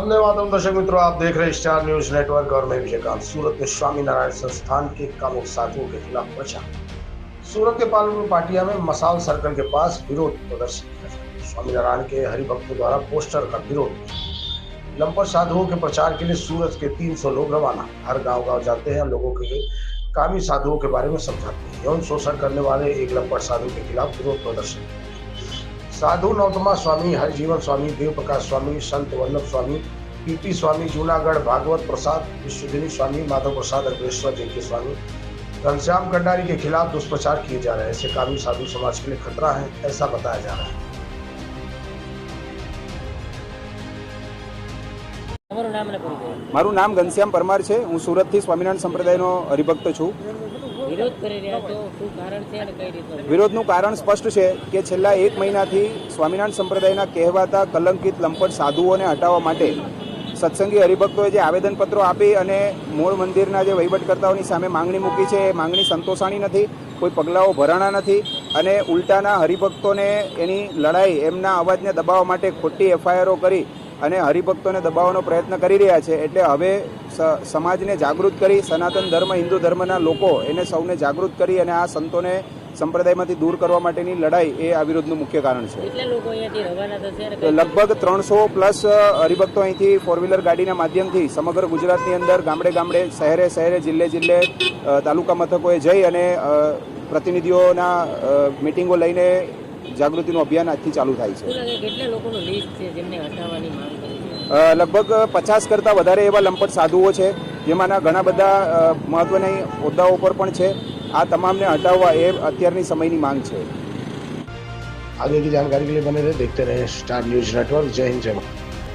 धन्यवाद दर्शक मित्रों, आप देख रहे हैं स्टार न्यूज नेटवर्क और मैं विजयकांत। सूरत में स्वामीनारायण संस्थान के कामुक साधुओं के खिलाफ प्रचार। सूरत के पालनपुर पाटिया में मसाल सर्कल के पास विरोध प्रदर्शन किया। स्वामीनारायण के हरिभक्तों द्वारा पोस्टर का विरोध। लंपट साधुओं के प्रचार के लिए सूरत के 300 लोग रवाना। हर गांव जाते हैं, लोगों के कामी साधुओं के बारे में समझाते हैं। यौन शोषण करने वाले एक लंपट साधु के खिलाफ विरोध प्रदर्शन। साधु नौतमा स्वामी, हरिजीवन स्वामी, देव प्रकाश स्वामी, संत वल्लभ स्वामी, पीटी स्वामी, जूनागढ़ भागवत प्रसाद, विश्वदिनी स्वामी, माधव प्रसाद अग्रेश्वर जी के स्वामी, घनश्याम कंडारी के खिलाफ दुष्प्रचार किए जा रहे हैं। ऐसे कामी साधु समाज के लिए खतरा है, ऐसा बताया जा रहा है। મારું નામ ઘનશ્યામ પરમાર છે। હું સુરતથી સ્વામિનારાયણ સંપ્રદાયનો હરિભક્ત છું। વિરોધનું કારણ સ્પષ્ટ છે કે છેલ્લા 1 મહિનાથી સ્વામિનારાયણ સંપ્રદાયના કહેવાતા કલંકિત લંપટ સાધુઓને હટાવવા માટે સત્સંગી હરિભક્તોએ જે આવેદનપત્રો આપી અને મૂળ મંદિરના જે વહીવટકર્તાઓની સામે માંગણી મૂકી છે, એ માંગણી સંતોષાણી નથી, કોઈ પગલાઓ ભરાણા નથી અને ઉલટાના હરિભક્તોને એની લડાઈ, એમના અવાજને દબાવવા માટે ખોટી એફઆઈઆરો કરી અને હરિભક્તોને દબાવવાનો પ્રયત્ન કરી રહ્યા છે। એટલે હવે સમાજને જાગૃત કરી, સનાતન ધર્મ, હિન્દુ ધર્મના લોકો એને સૌને જાગૃત કરી અને આ સંતોને સંપ્રદાયમાંથી દૂર કરવા માટેની લડાઈ એ આ વિરોધનું મુખ્ય કારણ છે। લગભગ 300+ હરિભક્તો અહીંથી 4 વ્હીલર ગાડીના માધ્યમથી સમગ્ર ગુજરાતની અંદર ગામડે ગામડે, શહેરે શહેરે, જિલ્લે જિલ્લે, તાલુકા મથકોએ જઈ અને પ્રતિનિધિઓના મિટિંગો લઈને જાગૃતિનું અભિયાન આજથી ચાલુ થાય છે। લગભગ 50 કરતાં વધારે એવા લંપટ સાધુઓ છે, જેમાંના ઘણા બધા મહત્વના હોદ્દાઓ પર પણ છે। આ તમામને હટાવવા એ અત્યારની સમયની માંગ છે। आगे की जानकारी के लिए बने रहे, देखते रहे स्टार न्यूज नेटवर्क। जय हिंद, जय भारत।